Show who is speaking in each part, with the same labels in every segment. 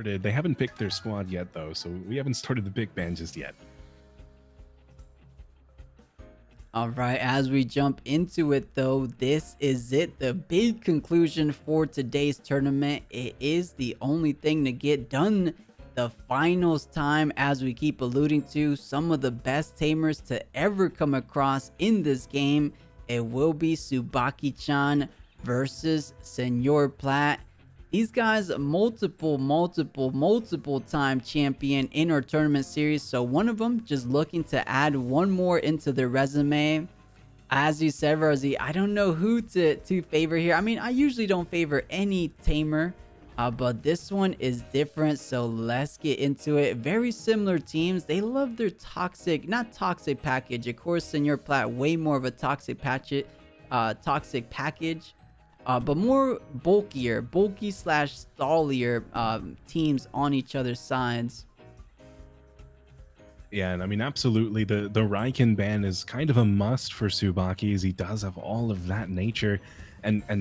Speaker 1: started. They haven't picked their squad yet, though, so we haven't started the big band just yet.
Speaker 2: All right, as we jump into it though, this is it, the big conclusion for today's tournament. It is the only thing to get done. The finals time, as we keep alluding to, some of the best tamers to ever come across in this game. It will be Tsubaki-chan versus 𝗧𝗵𝗵𝗶. These guys, multiple time champion in our tournament series. So one of them just looking to add one more into their resume. As you said, Rawrzyyy, I don't know who to favor here. I mean, I usually don't favor any tamer, but this one is different. So let's get into it. Very similar teams. They love their not toxic package. Of course, 𝗧𝗵𝗵𝗶, way more of a toxic package. But more bulky slash stallier teams on each other's sides.
Speaker 1: Yeah, and I mean, absolutely, the Raikön ban is kind of a must for Tsubaki, as he does have all of that nature. And I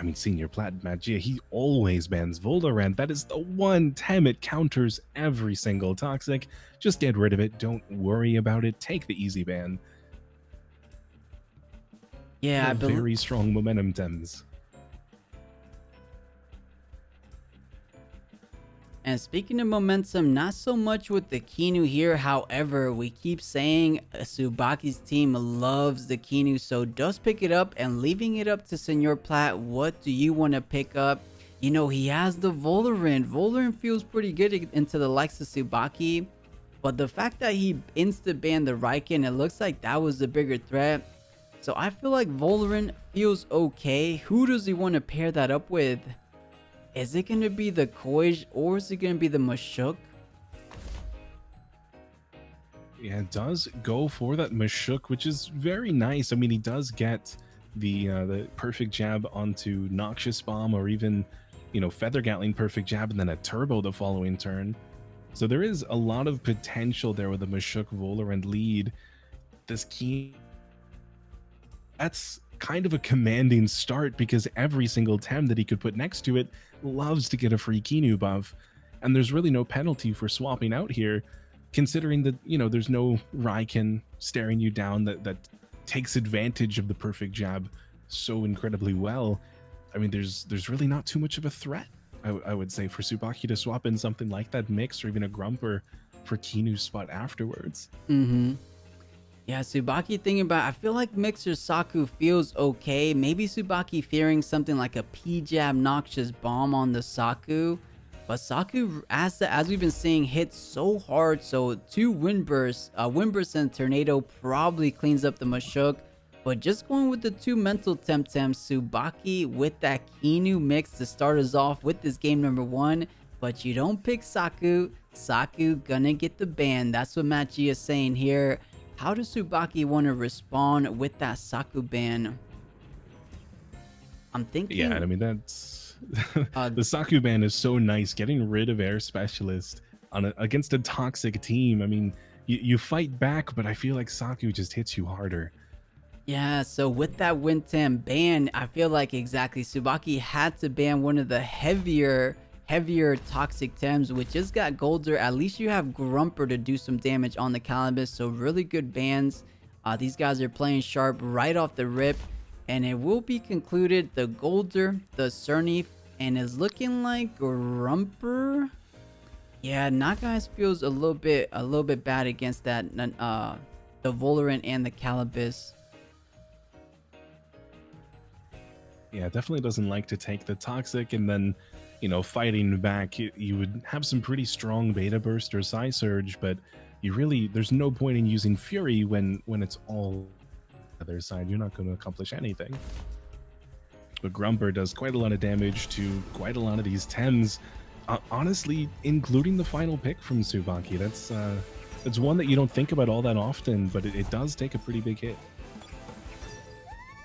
Speaker 1: mean, 𝗧𝗵𝗵𝗶, Magia, he always bans Voldorant. That is the one tem it counters every single toxic. Just get rid of it. Don't worry about it. Take the easy ban.
Speaker 2: Yeah,
Speaker 1: very strong momentum tems.
Speaker 2: And speaking of momentum, not so much with the Qiinu here. However, we keep saying Tsubaki's team loves the Qiinu, so just pick it up. And leaving it up to 𝗧𝗵𝗵𝗶, what do you want to pick up? You know, he has the Voldorant. Voldorant feels pretty good into the likes of Tsubaki, but the fact that he insta-banned the Raikön, it looks like that was the bigger threat. So I feel like Voldorant feels okay. Who does he want to pair that up with? Is it going to be the 𝗂𝗀𝗽𝗍 or is it going to be the 𝗧𝗵𝗵𝗶?
Speaker 1: Yeah, it does go for that 𝗧𝗵𝗵𝗶, which is very nice. I mean, he does get the perfect jab onto Noxious Bomb, or even, you know, Feather Gatling perfect jab, and then a turbo the following turn. So there is a lot of potential there with the 𝗧𝗵𝗵𝗶 Voldorant lead. This key, that's kind of a commanding start, because every single tem that he could put next to it loves to get a free Qiinu buff, and there's really no penalty for swapping out here, considering that, you know, there's no Raikön staring you down that takes advantage of the perfect jab so incredibly well. I mean, there's really not too much of a threat, I would say, for Tsubaki to swap in something like that mix, or even a 𝗵𝗶𝗆 for Qiinu's spot afterwards.
Speaker 2: Yeah, Tsubaki thinking about, I feel like Mixer Saku feels okay. Maybe Tsubaki fearing something like a P-Jab Noxious Bomb on the Saku. But Saku, as we've been seeing, hits so hard. So 2 Wind Bursts and Tornado probably cleans up the 𝗧𝗵𝗵𝗶. But just going with the 2 mental Temtems, Tsubaki with that Qiinu mix to start us off with this game number 1. But you don't pick Saku. Saku gonna get the ban. That's what Magia is saying here. How does Tsubaki want to respond with that Saku ban? I'm thinking...
Speaker 1: Yeah, I mean, that's... the Saku ban is so nice. Getting rid of Air Specialist against a toxic team. I mean, you fight back, but I feel like Saku just hits you harder.
Speaker 2: Yeah, so with that Windtam ban, I feel like exactly Tsubaki had to ban one of the heavier toxic tems, which just got Golder. At least you have 𝗵𝗵𝗆 to do some damage on the 𝗂𝗏𝗏. So really good bans. These guys are playing sharp right off the rip, and it will be concluded the Golder, the 𝗧𝗏𝗺, and is looking like 𝗵𝗵𝗆. Yeah, Naguys feels a little bit bad against that the Voldorant and the 𝗂𝗏𝗏.
Speaker 1: Yeah, definitely doesn't like to take the toxic, and then, you know, fighting back, you would have some pretty strong Beta Burst or Psy Surge, but there's no point in using Fury when it's all the other side. You're not going to accomplish anything. But 𝗵𝗵𝗆 does quite a lot of damage to quite a lot of these tems, honestly, including the final pick from Tsubaki. That's one that you don't think about all that often, but it does take a pretty big hit.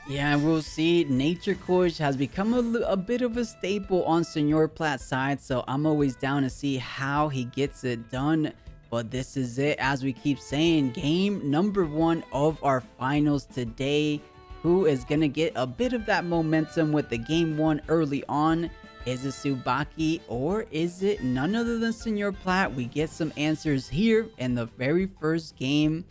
Speaker 2: Yeah, we'll see. Nature Course has become a bit of a staple on 𝗧𝗵𝗵𝗆's side, so I'm always down to see how he gets it done. But this is it, as we keep saying, game number 1 of our finals today. Who is going to get a bit of that momentum with the game 1 early on? Is it Tsubaki or is it none other than snrplat? We get some answers here in the very first game,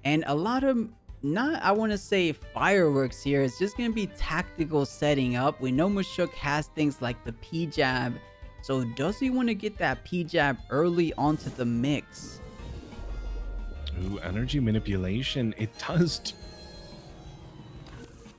Speaker 2: and a lot of, not, I want to say fireworks here. It's just going to be tactical setting up. We know 𝗵𝗂𝗃 has things like the P-jab, so does he want to get that P-jab early onto the mix?
Speaker 1: Ooh, energy manipulation. It does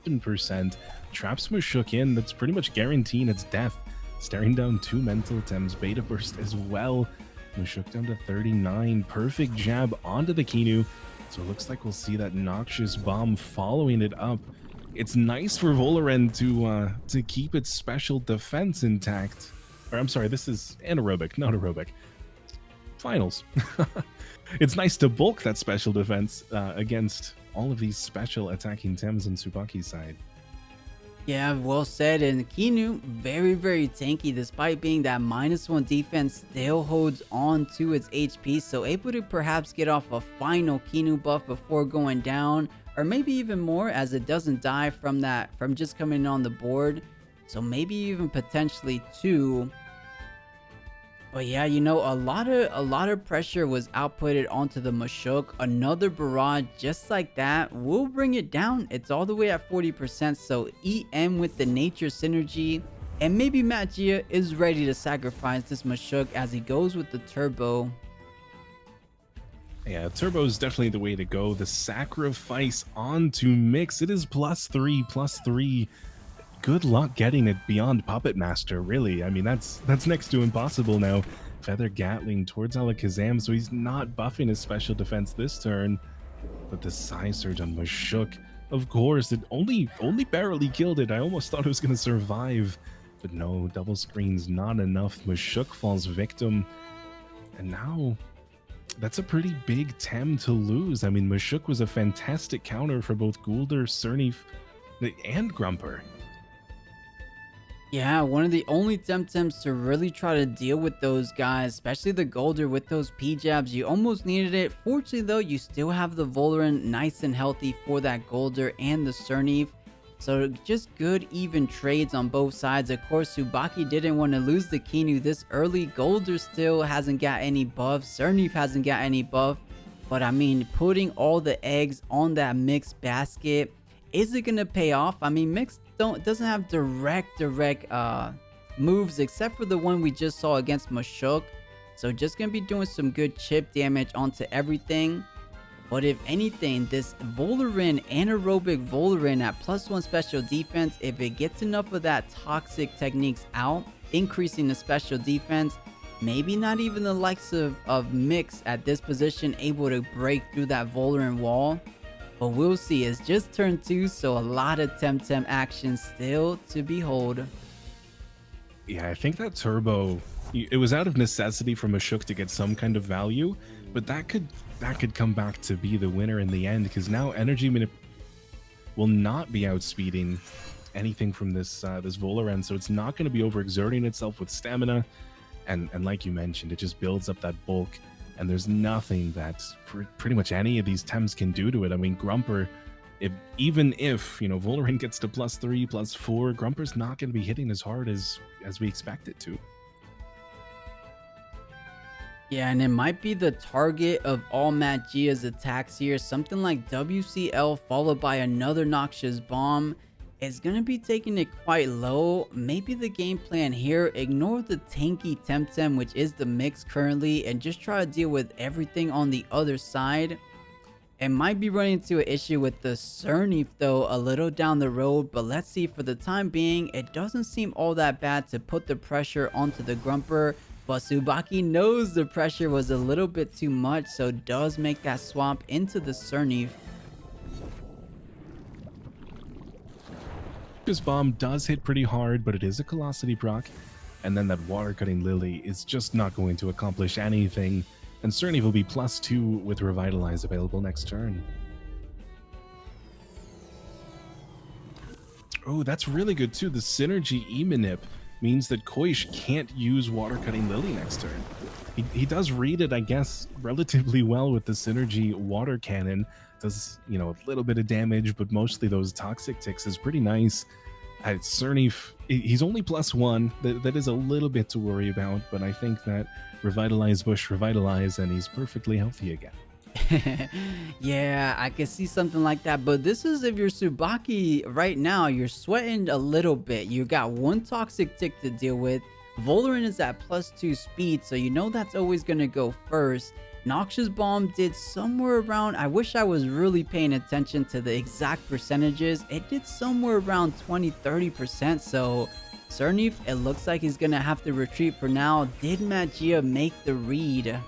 Speaker 1: 7%. Traps 𝗵𝗂𝗃 in. That's pretty much guaranteeing its death. Staring down 2 mental Tems. Beta burst as well. 𝗵𝗂𝗃 down to 39. Perfect jab onto the Qianu. So it looks like we'll see that noxious bomb following it up. It's nice for Voloren to keep its special defense intact. Or I'm sorry, this is anaerobic, not aerobic. Finals. It's nice to bulk that special defense against all of these special attacking Tems on Tsubaki's side.
Speaker 2: Yeah, well said. And Qianu, very, very tanky. Despite being that -1 defense, still holds on to its HP. So able to perhaps get off a final Qianu buff before going down. Or maybe even more, as it doesn't die from just coming on the board. So maybe even potentially 2. But yeah, you know, a lot of pressure was outputted onto the 𝗵𝗂𝗃. Another barrage just like that will bring it down. It's all the way at 40%. So EM with the nature synergy, and maybe 𝗏𝗃𝗃 is ready to sacrifice this 𝗵𝗂𝗃 as he goes with the turbo.
Speaker 1: Yeah, turbo is definitely the way to go. The sacrifice onto mix. It is +3/+3. Good luck getting it beyond Puppet Master, really. I mean, that's next to impossible now. Feather Gatling towards Alakazam, so he's not buffing his special defense this turn. But the Psy Surge on 𝗵𝗂𝗃, of course, it only barely killed it. I almost thought it was going to survive. But no, double screen's not enough. 𝗵𝗂𝗃 falls victim. And now, that's a pretty big Tem to lose. I mean, 𝗵𝗂𝗃 was a fantastic counter for both Gul'dir, 𝗬𝗍, and Grumper.
Speaker 2: Yeah, one of the only Temtems to really try to deal with those guys, especially the Gul'dir with those P-jabs. You almost needed it. Fortunately, though, you still have the Voloren nice and healthy for that Gul'dir and the 𝗬𝗍. So just good, even trades on both sides. Of course, Tsubaki didn't want to lose the Qianu this early. Gul'dir still hasn't got any buff. 𝗬𝗍 hasn't got any buff. But I mean, putting all the eggs on that mixed basket, is it going to pay off? I mean, mixed doesn't have direct moves except for the one we just saw against 𝗵𝗂𝗃. So just going to be doing some good chip damage onto everything. But if anything, this Voloren, anaerobic Voloren at +1 special defense, if it gets enough of that toxic techniques out, increasing the special defense, maybe not even the likes of Mix at this position able to break through that Voloren wall. But we'll see. It's just turn 2, so a lot of Temtem action still to behold.
Speaker 1: Yeah, I think that turbo, it was out of necessity for 𝗵𝗂𝗃 to get some kind of value, but that could come back to be the winner in the end, because now energy will not be outspeeding anything from this Voloren, so it's not going to be overexerting itself with stamina, and like you mentioned, it just builds up that bulk. And there's nothing that pretty much any of these Tems can do to it. I mean, Grumper, even if, you know, Voloren gets to +3, +4, Grumper's not going to be hitting as hard as we expect it to.
Speaker 2: Yeah, and it might be the target of all 𝗏𝗃𝗃's attacks here. Something like WCL followed by another noxious bomb. It's going to be taking it quite low. Maybe the game plan here, ignore the tanky Temtem, which is the mix currently, and just try to deal with everything on the other side. It might be running into an issue with the 𝗬𝗍 though a little down the road, but let's see. For the time being, it doesn't seem all that bad to put the pressure onto the Grumper, but Tsubaki knows the pressure was a little bit too much, so does make that swap into the 𝗬𝗍.
Speaker 1: This bomb does hit pretty hard, but it is a Velocity proc, and then that Water Cutting Lily is just not going to accomplish anything, and 𝗬𝗍 will be +2 with Revitalize available next turn. Oh, that's really good too. The synergy 𝗍𝗵𝗶 means that 𝗂𝘀 can't use Water Cutting Lily next turn. He does read it, I guess, relatively well with the synergy Water Cannon. Does, you know, a little bit of damage, but mostly those toxic ticks is pretty nice. 𝗧𝗵𝗵, he's only +1. That is a little bit to worry about, but I think that Revitalize Bush revitalize and he's perfectly healthy again.
Speaker 2: Yeah, I can see something like that, but this is if you're Tsubaki right now, you're sweating a little bit. You got one toxic tick to deal with. Volarant is at +2 speed, so you know that's always going to go first. Noxious Bomb did somewhere around, I wish I was really paying attention to the exact percentages. It did somewhere around 20-30%, so 𝗧𝗵𝗵, it looks like he's going to have to retreat for now. Did 𝗬𝗬𝗇 make the read?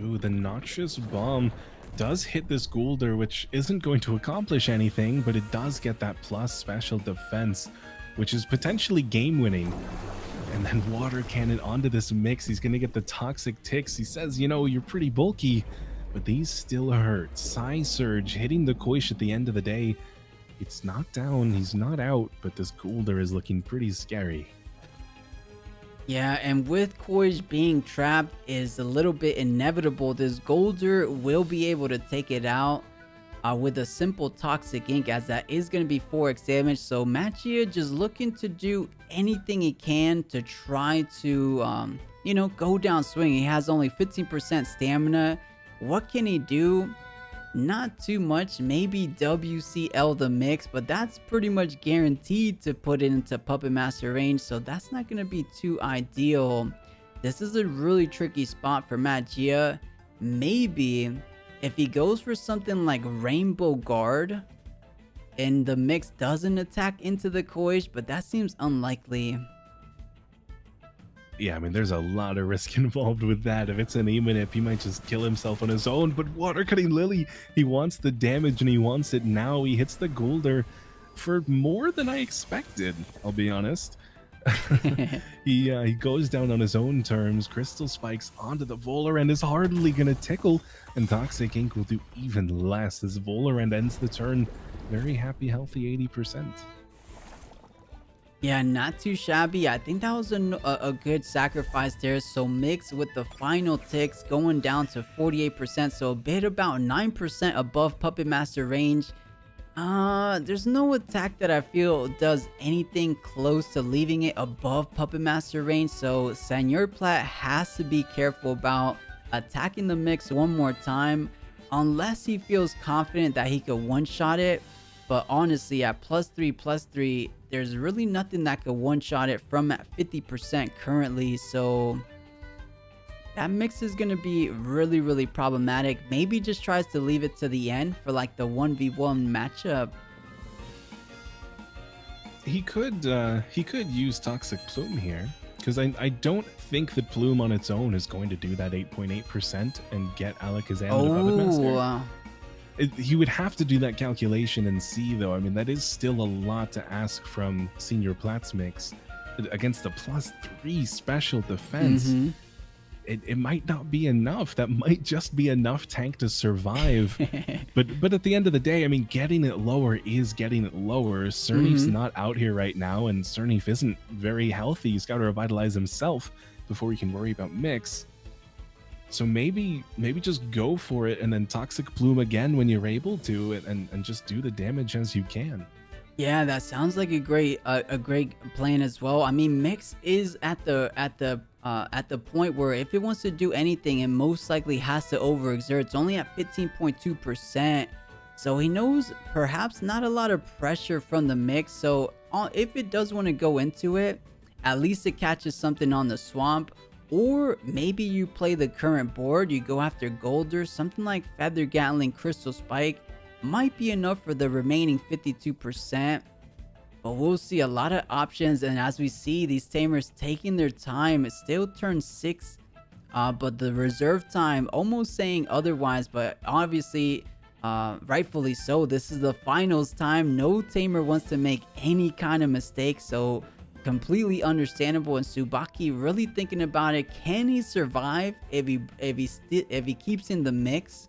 Speaker 1: Ooh, the Noxious Bomb does hit this 𝗂𝗀𝗺, which isn't going to accomplish anything, but it does get that plus special defense, which is potentially game-winning. And then Water Cannon onto this mix. He's going to get the toxic ticks. He says, you know, you're pretty bulky, but these still hurt. Psy Surge hitting the 𝗂𝗍 at the end of the day. It's not down, he's not out, but this 𝗂𝗀𝗺 is looking pretty scary.
Speaker 2: Yeah, and with 𝗂𝗍 being trapped is a little bit inevitable. This 𝗂𝗀𝗺 will be able to take it out with a simple Toxic Ink, as that is going to be 4x damage. So 𝗬𝗬𝗇 just looking to do anything he can to try to, you know, go down swing. He has only 15% stamina. What can he do? Not too much, maybe WCL the mix, but that's pretty much guaranteed to put it into Puppet Master range, so that's not going to be too ideal. This is a really tricky spot for 𝗬𝗬𝗇. Maybe if he goes for something like Rainbow Guard and the mix doesn't attack into the 𝗂𝗍, but that seems unlikely.
Speaker 1: Yeah, I mean, there's a lot of risk involved with that. If it's an 𝗬𝗵𝗵, he might just kill himself on his own. But Water Cutting Lily, he wants the damage and he wants it now. He hits the 𝗂𝗀𝗺 for more than I expected, I'll be honest. He goes down on his own terms. Crystal Spikes onto the Volarant is hardly going to tickle. And Toxic Ink will do even less as Volarant ends the turn. Very happy, healthy 80%.
Speaker 2: Yeah, not too shabby. I think that was a good sacrifice there. So mix with the final ticks going down to 48%. So a bit about 9% above Puppet Master range. There's no attack that I feel does anything close to leaving it above Puppet Master range. So snrplat has to be careful about attacking the mix one more time. Unless he feels confident that he could one-shot it. But honestly, at +3/+3, there's really nothing that could one-shot it from at 50% currently. So that mix is going to be really, really problematic. Maybe just tries to leave it to the end for like the 1v1 matchup.
Speaker 1: He could use Toxic Plume here, because I don't think that Plume on its own is going to do that 8.8% and get Alakazam to Puppet Master. He would have to do that calculation and see, though. I mean, that is still a lot to ask from snrplat's mix against the +3 special defense. It might not be enough. That might just be enough tank to survive. but at the end of the day, I mean, getting it lower is getting it lower. 𝗧𝗵𝗵's not out here right now, and 𝗧𝗵𝗵 isn't very healthy. He's got to revitalize himself before he can worry about mix. So maybe just go for it and then Toxic Plume again when you're able to, and just do the damage as you can.
Speaker 2: Yeah, that sounds like a great plan as well. I mean, mix is at the point where if it wants to do anything, it most likely has to overexert. It's only at 15.2%, so he knows perhaps not a lot of pressure from the mix. So if it does want to go into it, at least it catches something on the swamp. Or maybe you play the current board, you go after 𝗂𝗺𝗺, something like Feather Gatling, Crystal Spike might be enough for the remaining 52%. But we'll see a lot of options, and as we see these tamers taking their time, it's still turn 6. But the reserve time almost saying otherwise, but obviously rightfully so. This is the finals time. No tamer wants to make any kind of mistake, so completely understandable. And Tsubaki really thinking about it. Can he survive if he keeps in the mix?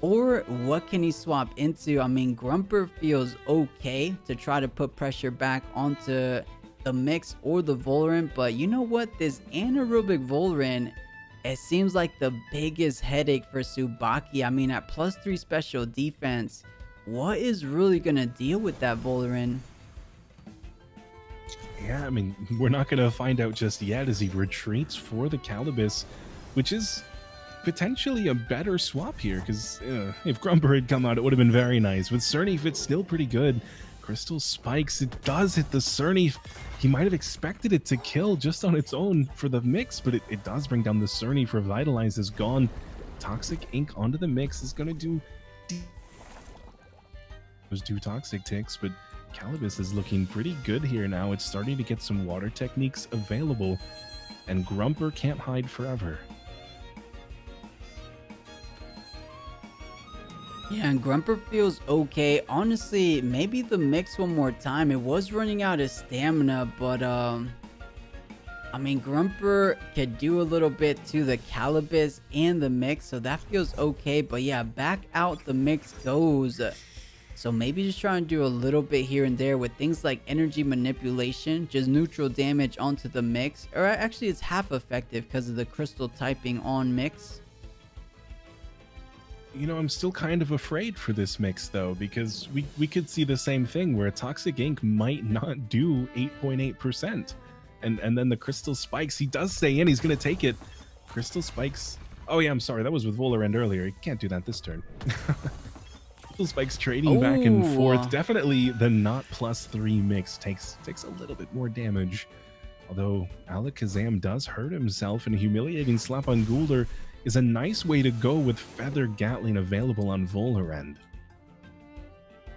Speaker 2: Or what can he swap into? I mean, Grumper feels okay to try to put pressure back onto the mix or the Volarant, but you know what? This anaerobic Volarant, it seems like the biggest headache for Tsubaki. I mean, at +3 special defense, what is really gonna deal with that Voliran?
Speaker 1: Yeah, I mean, we're not going to find out just yet as he retreats for the 𝗂𝗶𝗃, which is potentially a better swap here, because if Grumper had come out, it would have been very nice. With 𝗧𝗵𝗺, it's still pretty good. Crystal Spikes, it does hit the 𝗧𝗵𝗺. He might have expected it to kill just on its own for the mix, but it does bring down the 𝗧𝗵𝗺. For Revitalize is gone. Toxic Ink onto the mix is going to do those 2 toxic ticks, but 𝗂𝗶𝗃 is looking pretty good here now. It's starting to get some water techniques available, and Grumper can't hide forever.
Speaker 2: Yeah, and Grumper feels okay. Honestly, maybe the mix one more time. It was running out of stamina, but I mean, Grumper could do a little bit to the 𝗂𝗶𝗃 and the mix, so that feels okay. But yeah, back out the mix goes. So maybe just try and do a little bit here and there with things like energy manipulation, just neutral damage onto the mix. Or actually it's half effective because of the crystal typing on mix.
Speaker 1: You know, I'm still kind of afraid for this mix though, because we could see the same thing where Toxic Ink might not do 8.8%. And then the Crystal Spikes, he does stay in, he's going to take it. Crystal Spikes, oh yeah, I'm sorry, that was with Voliran earlier. He can't do that this turn. Spikes trading back and forth. Definitely the not +3 mix takes a little bit more damage. Although Alakazam does hurt himself, and a humiliating slap on Guldur is a nice way to go with Feather Gatling available on Voliran.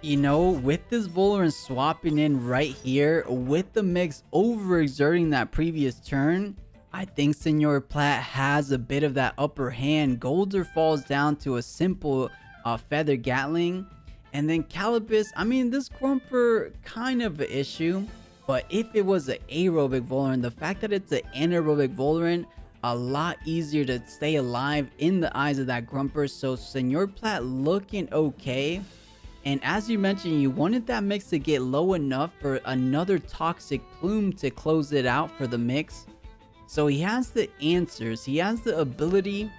Speaker 2: You know, with this Voliran swapping in right here, with the mix overexerting that previous turn, I think snrplat has a bit of that upper hand. Guldur falls down to a simple Feather Gatling, and then 𝗂𝗶𝗃, I mean, this Grumper kind of an issue, but if it was an aerobic Voliran, the fact that it's an anaerobic Voliran, a lot easier to stay alive in the eyes of that Grumper. So snrplat looking okay, and as you mentioned, you wanted that mix to get low enough for another Toxic Plume to close it out for the mix. So he has the answers, he has the ability.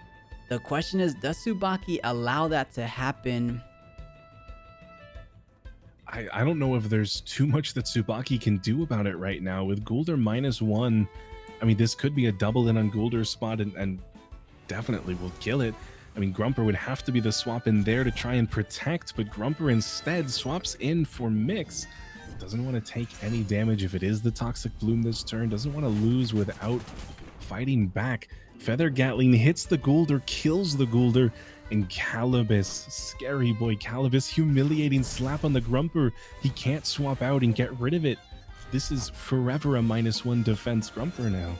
Speaker 2: The question is, does Tsubaki allow that to happen?
Speaker 1: I don't know if there's too much that Tsubaki can do about it right now. With Guldur -1, I mean, this could be a double in on Guldur's spot and definitely will kill it. I mean, Grumper would have to be the swap in there to try and protect, but Grumper instead swaps in for mix. Doesn't want to take any damage if it is the Toxic Bloom this turn. Doesn't want to lose without fighting back. Feather Gatling hits the Guldur, kills the Guldur, and 𝗂𝗶𝗃, scary boy 𝗂𝗶𝗃, humiliating slap on the Grumper. He can't swap out and get rid of it. This is forever a -1 defense Grumper now.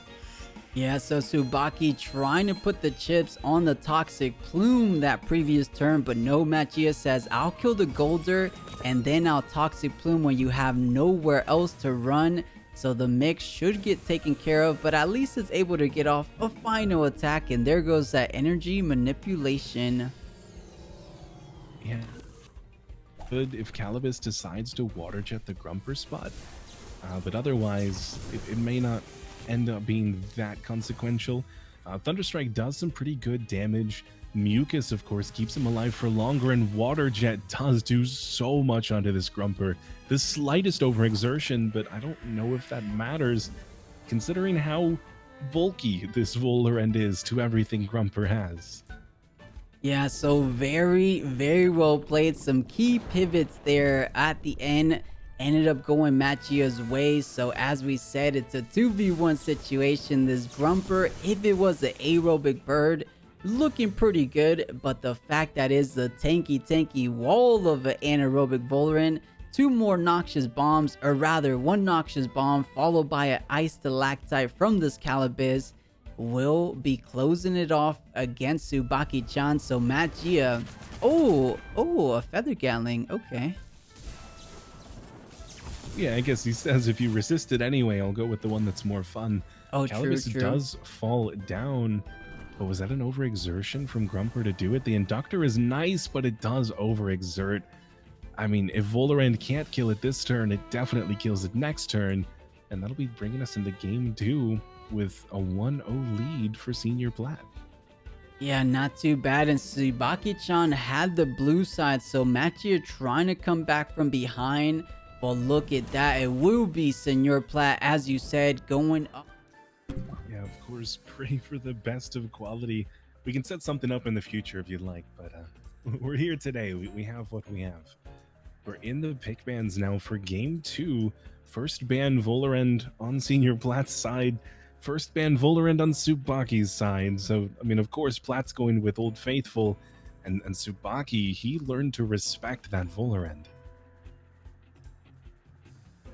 Speaker 2: Yeah, so Tsubaki trying to put the chips on the Toxic Plume that previous turn, but no, 𝗏𝗍𝗂 says, I'll kill the Guldur and then I'll Toxic Plume when you have nowhere else to run. So the mix should get taken care of, but at least it's able to get off a final attack, and there goes that energy manipulation.
Speaker 1: Yeah. Good if 𝗂𝗶𝗃 decides to Water Jet the Grumper spot, but otherwise it may not end up being that consequential. Thunderstrike does some pretty good damage. Mucus, of course, keeps him alive for longer, and Water Jet does do so much onto this Grumper. The slightest overexertion, but I don't know if that matters, considering how bulky this Voliran is to everything Grumper has.
Speaker 2: Yeah, so very, very well played. Some key pivots there at the end. Ended up going 𝗏𝗍𝗂's way. So as we said, it's a 2v1 situation. This Grumper, if it was an aerobic bird, looking pretty good, but the fact that is the tanky wall of an anaerobic Voliran, 2 more noxious bombs, or rather 1 noxious bomb followed by an ice stalactite from this 𝗂𝗶𝗃 will be closing it off against Tsubaki-chan. So 𝗏𝗍𝗂, oh, a Feather Gatling, okay.
Speaker 1: Yeah, I guess he says if you resist it anyway, I'll go with the one that's more fun.
Speaker 2: Oh,
Speaker 1: 𝗂𝗶𝗃
Speaker 2: true.
Speaker 1: does fall down. But was that an overexertion from Grumper to do it? The Inductor is nice, but it does overexert. I mean, if Voliran can't kill it this turn, it definitely kills it next turn. And that'll be bringing us into game 2 with a 1-0 lead for snrplat.
Speaker 2: Yeah, not too bad. And Tsubaki-chan had the blue side, so 𝗏𝗂𝗃 trying to come back from behind. But look at that. It will be snrplat, as you said, going up.
Speaker 1: Yeah, of course, pray for the best of quality. We can set something up in the future if you'd like, but we're here today. We have what we have. We're in the pick bans now for game 2. First ban 𝗀𝗀 on snrplat's side. First ban 𝗀𝗀 on Tsubaki's side. So, I mean, of course, Plat's going with Old Faithful, and Tsubaki, he learned to respect that 𝗀𝗀.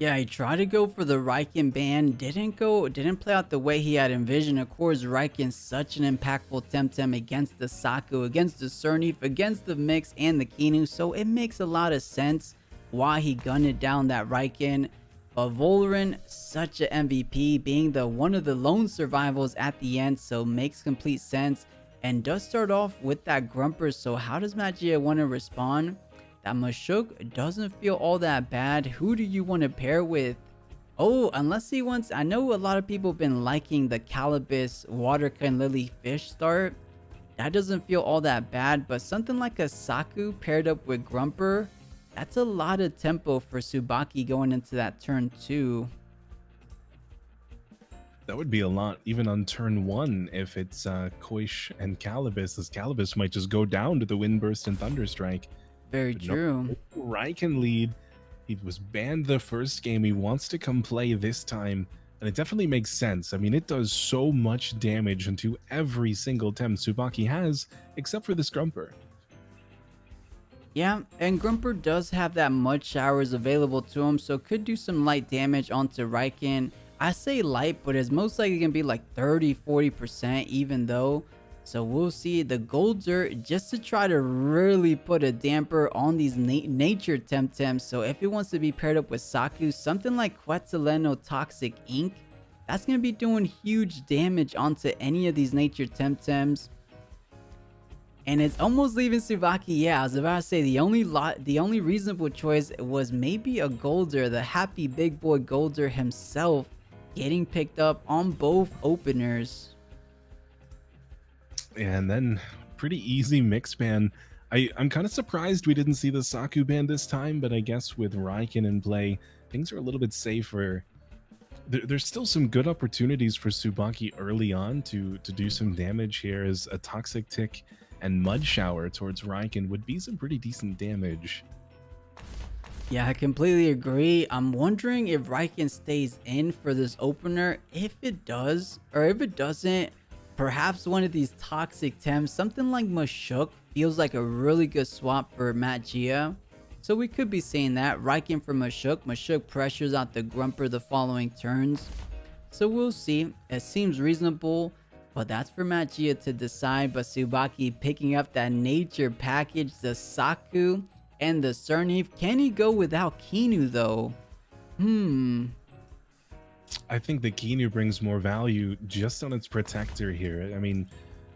Speaker 2: Yeah, he tried to go for the Riken ban, didn't play out the way he had envisioned. Of course, Riken's such an impactful Temtem against the Saku, against the 𝗧𝗵𝗵, against the Mix and the Kinu, so it makes a lot of sense why he gunned it down that Riken. But 𝗀𝗀, such an MVP, being the one of the lone survivals at the end, so makes complete sense. And does start off with that Grumper, so how does 𝗏𝗂𝗃 want to respond? That 𝗏𝗂𝗃 doesn't feel all that bad. Who do you want to pair with? Oh, unless he wants... I know a lot of people have been liking the 𝗂𝗶𝗵 Waterkin Lily Fish start. That doesn't feel all that bad, but something like a Saku paired up with Grumper, that's a lot of tempo for Tsubaki going into that turn 2.
Speaker 1: That would be a lot, even on turn 1, if it's 𝗂𝗀𝗃 and 𝗂𝗶𝗵, as 𝗂𝗶𝗵 might just go down to the Wind Burst and Thunderstrike.
Speaker 2: Very true.
Speaker 1: No, Riken lead. He was banned the first game. He wants to come play this time, and it definitely makes sense. I mean, it does so much damage into every single Tem Tsubaki has, except for this Grumper.
Speaker 2: Yeah, and Grumper does have that Mud Showers available to him, so could do some light damage onto Riken. I say light, but it's most likely going to be like 30-40% even though. So we'll see. The 𝗀𝗪, just to try to really put a damper on these nature Temtems. So if it wants to be paired up with Saku, something like Quetzaleno Toxic Ink, that's going to be doing huge damage onto any of these nature Temtems. And it's almost leaving Tsubaki. Yeah, I was about to say the only reasonable choice was maybe a 𝗀𝗪, the happy big boy 𝗀𝗪 himself, getting picked up on both openers.
Speaker 1: And then pretty easy mix ban. I'm kind of surprised we didn't see the Saku ban this time, but I guess with Riken in play, things are a little bit safer. There's still some good opportunities for Tsubaki early on to do some damage here, as a Toxic Tick and Mud Shower towards Riken would be some pretty decent damage.
Speaker 2: Yeah, I completely agree. I'm wondering if Riken stays in for this opener. If it does, or if it doesn't, perhaps one of these toxic Tems, something like 𝗏𝗂𝗃, feels like a really good swap for 𝗏𝗂𝗃. So we could be saying that. Riken for 𝗏𝗂𝗃. 𝗏𝗂𝗃 pressures out the Grumper the following turns. So we'll see. It seems reasonable, but that's for 𝗏𝗂𝗃 to decide. But Tsubaki picking up that nature package, the Saku and the 𝗧𝗵𝗵. Can he go without Kinu though?
Speaker 1: I think the Kinu brings more value just on its protector here. I mean,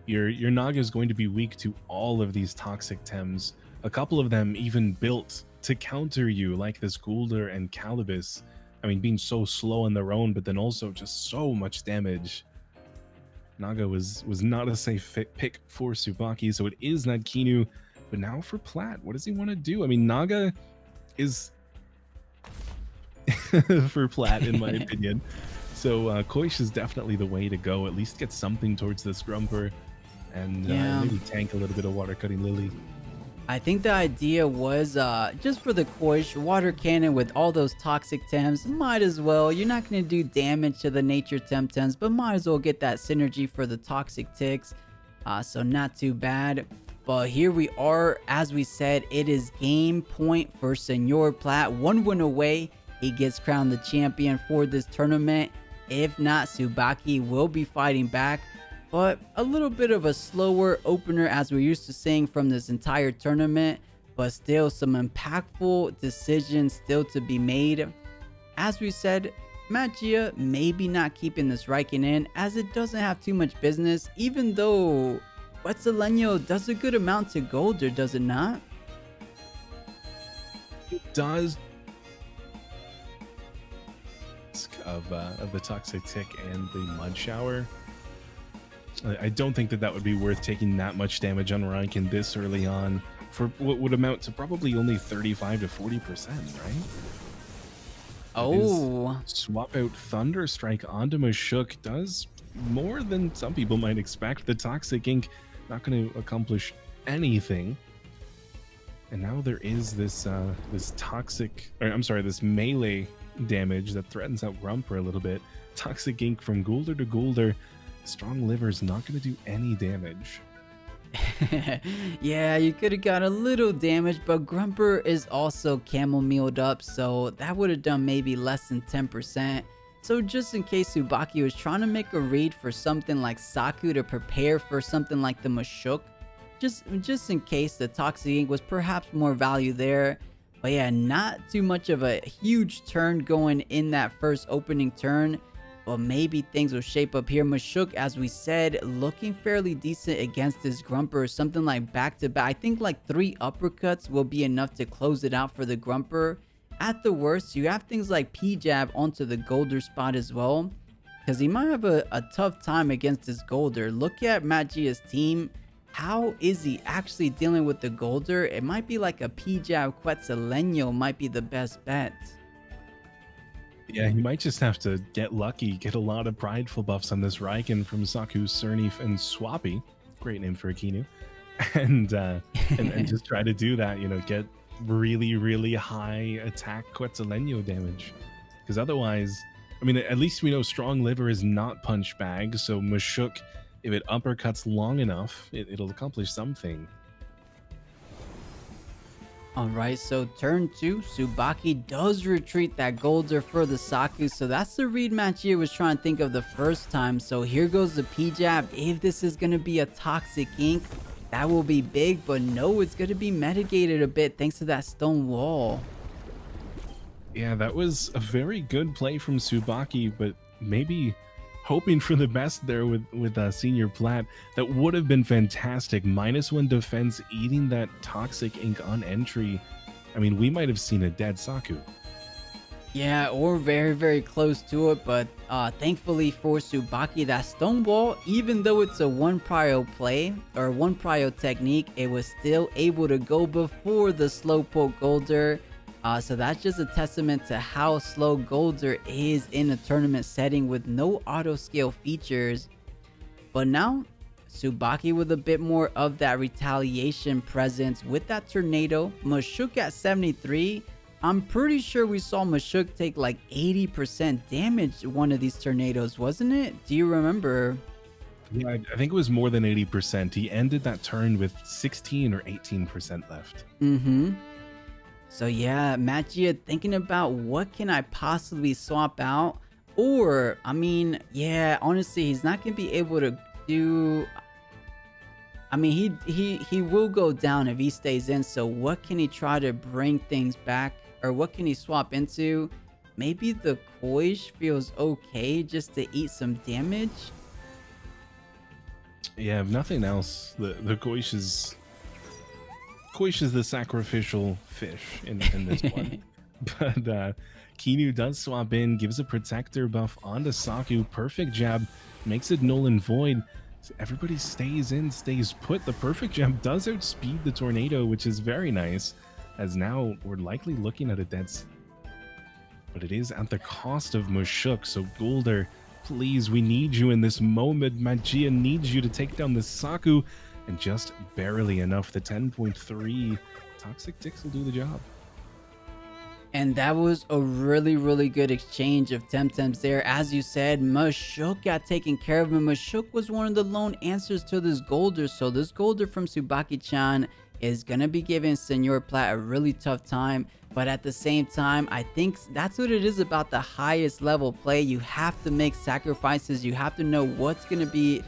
Speaker 1: your Naga is going to be weak to all of these toxic Tems. A couple of them even built to counter you, like this 𝗀𝗪 and 𝗂𝗶𝗵. I mean, being so slow on their own, but then also just so much damage. Naga was not a safe pick for Tsubaki, so it is that Kinu. But now for Plat, what does he want to do? I mean, Naga is for Plat, in my opinion. So 𝗂𝗃 is definitely the way to go. At least get something towards this Grumper, and maybe tank a little bit of Water Cutting Lily.
Speaker 2: I think the idea was just for the 𝗂𝗃, Water Cannon with all those toxic Tems, might as well. You're not going to do damage to the nature Temtems, but might as well get that synergy for the toxic ticks. So not too bad. But here we are. As we said, it is game point for snrplat. 1 win away. He gets crowned the champion for this tournament. If not, Tsubaki will be fighting back. But a little bit of a slower opener, as we're used to seeing from this entire tournament. But still some impactful decisions still to be made. As we said, 𝗏𝗂𝗃 maybe not keeping this Riken in, as it doesn't have too much business, even though Quetzaleno does a good amount to 𝗀𝗪, does it not?
Speaker 1: It does. Of the Toxic Tick and the Mud Shower. I don't think that that would be worth taking that much damage on Raiken this early on for what would amount to probably only 35 to 40%, right?
Speaker 2: Oh,
Speaker 1: Swap out Thunder Strike onto Mashuk does more than some people might expect. The Toxic Ink not going to accomplish anything. And now there is this this melee damage that threatens out Grumper a little bit. Toxic Ink from Goulder to Goulder. Strong Liver's not going to do any damage.
Speaker 2: yeah, you could have got a little damage, but Grumper is also chamomiled up, so that would have done maybe less than 10%. So just in case Tsubaki was trying to make a read for something like Saku to prepare for something like the Mashuk, just in case the Toxic Ink was perhaps more value there. But yeah, not too much of a huge turn going in that first opening turn. But maybe things will shape up here. Mashuk, as we said, looking fairly decent against this Grumper. Something like back-to-back. I think like 3 uppercuts will be enough to close it out for the Grumper. At the worst, you have things like P-Jab onto the Goulder spot as well. Because he might have a tough time against this Goulder. Look at 𝗏𝗃's team. How is he actually dealing with the Goulder? It might be like a P-Jab 𝗧𝗵𝗶 might be the best bet.
Speaker 1: Yeah, he might just have to get lucky, get a lot of prideful buffs on this Raiken from Saku, Cernif, and 𝗬𝗏𝗏. Great name for a Kinu. And just try to do that, you know, get really, really high attack 𝗧𝗏𝗏 damage. Because otherwise, I mean, at least we know Strong Liver is not punch bag, so Mashuk, if it uppercuts long enough, it'll accomplish something.
Speaker 2: Alright, so turn 2, Tsubaki does retreat that Goulder for the Saku, so that's the read 𝗏𝗃 was trying to think of the first time. So here goes the P-Jab. If this is going to be a Toxic Ink, that will be big, but no, it's going to be mitigated a bit thanks to that stone wall.
Speaker 1: Yeah, that was a very good play from Tsubaki, but maybe hoping for the best there with Senior Plat. That would have been fantastic. -1 defense, eating that Toxic Ink on entry. I mean, we might have seen a dead Saku.
Speaker 2: Yeah, or very, very close to it, but thankfully for Tsubaki, that stone wall, even though it's a 1 prio play, or 1 prio technique, it was still able to go before the Slowpoke Goulder. So that's just a testament to how slow Goulder is in a tournament setting with no auto scale features. But now, Tsubaki with a bit more of that retaliation presence with that tornado. Mashuk at 73. I'm pretty sure we saw Mashuk take like 80% damage one of these tornadoes, wasn't it? Do you remember?
Speaker 1: Yeah, I think it was more than 80%. He ended that turn with 16 or 18% left.
Speaker 2: So yeah, 𝗏𝗃 thinking about what can I possibly swap out, or I mean, yeah, honestly, he's not gonna be able to do. I mean, he will go down if he stays in. So what can he try to bring things back, or what can he swap into? Maybe the 𝗂𝗽𝗍 feels okay just to eat some damage.
Speaker 1: Yeah, if nothing else, the 𝗂𝗽𝗍 is the sacrificial fish in this one. But Kinu does swap in, gives a protector buff onto Saku. Perfect jab, makes it null and void. So everybody stays in, stays put. The perfect jab does outspeed the tornado, which is very nice, as now we're likely looking at a dead. But it is at the cost of Mashuk. So Goulder, please, we need you in this moment. 𝗏𝗃 needs you to take down the Saku. And just barely enough, the 10.3 Toxic Ticks will do the job.
Speaker 2: And that was a really, really good exchange of Temtems there. As you said, Mashuk got taken care of, and Mashuk was one of the lone answers to this Goulder. So this Goulder from Tsubaki-chan is going to be giving snrplat a really tough time. But at the same time, I think that's what it is about the highest level play. You have to make sacrifices. You have to know what's going to be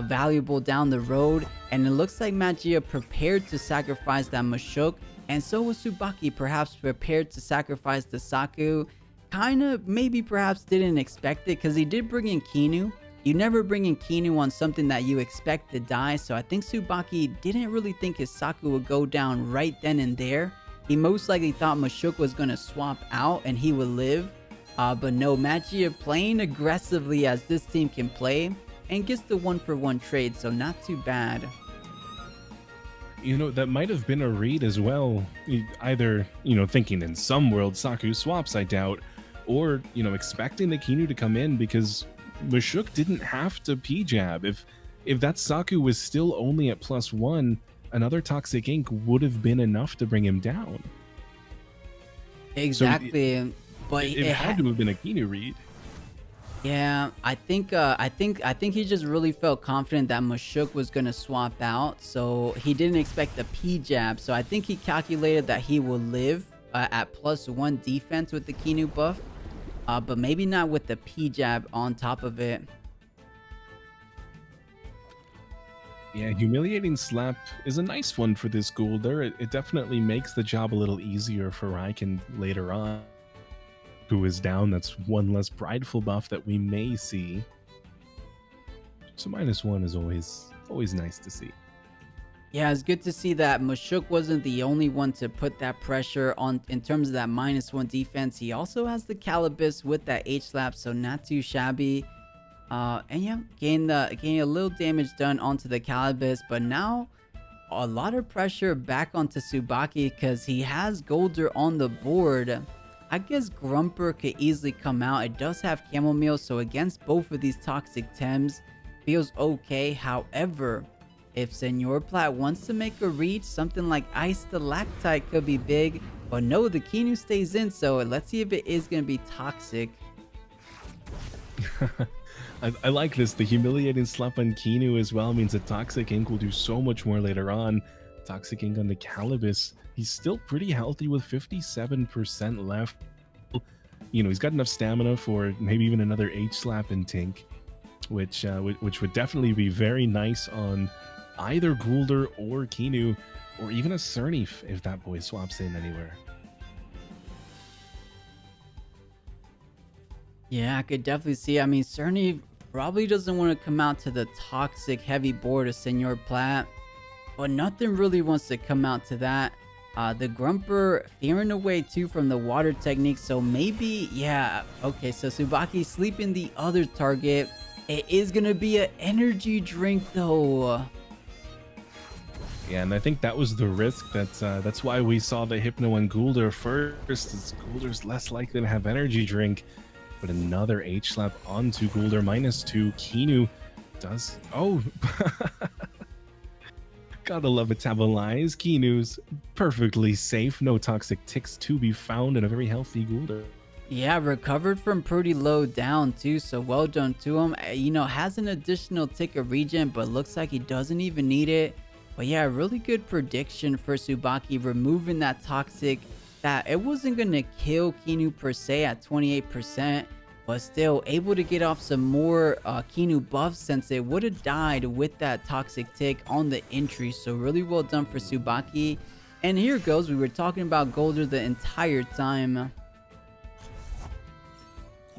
Speaker 2: valuable down the road, and it looks like 𝗏𝗃 prepared to sacrifice that Mashuk, and so was Tsubaki perhaps prepared to sacrifice the Saku. Kind of maybe perhaps didn't expect it, because he did bring in Kinu. You never bring in Kinu on something that you expect to die, so I think Tsubaki didn't really think his Saku would go down right then and there. He most likely thought Mashuk was going to swap out and he would live, but no, 𝗏𝗃 playing aggressively as this team can play. and gets the 1-for-1 trade, so not too bad.
Speaker 1: You know, that might have been a read as well. Either, thinking in some world Saku swaps, I doubt, or, expecting the Kinu to come in because 𝗵𝗃 didn't have to P-jab. If that Saku was still only at +1, another Toxic Ink would have been enough to bring him down.
Speaker 2: Exactly,
Speaker 1: So
Speaker 2: but
Speaker 1: it had to have been a Kinu read.
Speaker 2: yeah, I think he just really felt confident that 𝗵𝗃 was gonna swap out, so he didn't expect the P-jab. So I think he calculated that he will live at +1 defense with the Kinu buff, but maybe not with the P-jab on top of it.
Speaker 1: Yeah, Humiliating Slap is a nice one for this Goulder. It definitely makes the job a little easier for Riken later on. Who is down, that's one less prideful buff that we may see. So -1 is always nice to see.
Speaker 2: Yeah, it's good to see that 𝗵𝗃 wasn't the only one to put that pressure on in terms of that -1 defense. He also has the 𝗂𝗶𝗵 with that H-slap, so not too shabby. And yeah, gain a little damage done onto the 𝗂𝗶𝗵, but now a lot of pressure back onto Tsubaki because he has Goulder on the board. I guess 𝗃𝗃 could easily come out. It does have chamomile, so against both of these toxic Tems, feels okay. However, if snrplat wants to make a reach, something like Ice Stalactite could be big. But no, the Kinu stays in, so let's see if it is going to be toxic.
Speaker 1: I like this. The Humiliating Slap on Kinu as well means that Toxic Ink will do so much more later on. Toxic Ink on the 𝗂𝗶𝗵. He's still pretty healthy with 57% left. He's got enough stamina for maybe even another H-slap and Tink, which would definitely be very nice on either Goulder or Kinu, or even a Cerny if that boy swaps in anywhere.
Speaker 2: Yeah, I could definitely see. I mean, Cerny probably doesn't want to come out to the toxic heavy board of snrplat, but nothing really wants to come out to that. The 𝗃𝗃 fearing away too from the water technique, so maybe, yeah, okay, so Tsubaki sleeping the other target. It is gonna be an energy drink though.
Speaker 1: Yeah, and I think that was the risk. That's why we saw the Hypno on Goulder first. Goulder's less likely to have energy drink, but another H-slap onto Goulder -2. Kinu does, oh. Gotta love metabolize. Kinu's perfectly safe. No toxic ticks to be found, and a very healthy Goulder.
Speaker 2: Yeah, recovered from pretty low down too, so well done to him. Has an additional tick of regen, but looks like he doesn't even need it. But yeah, really good prediction for Tsubaki, removing that toxic. That it wasn't gonna kill Kinu per se at 28%. But still able to get off some more Kinu buffs since it would have died with that toxic tick on the entry. So really well done for Tsubaki. And here goes. We were talking about Goulder the entire time.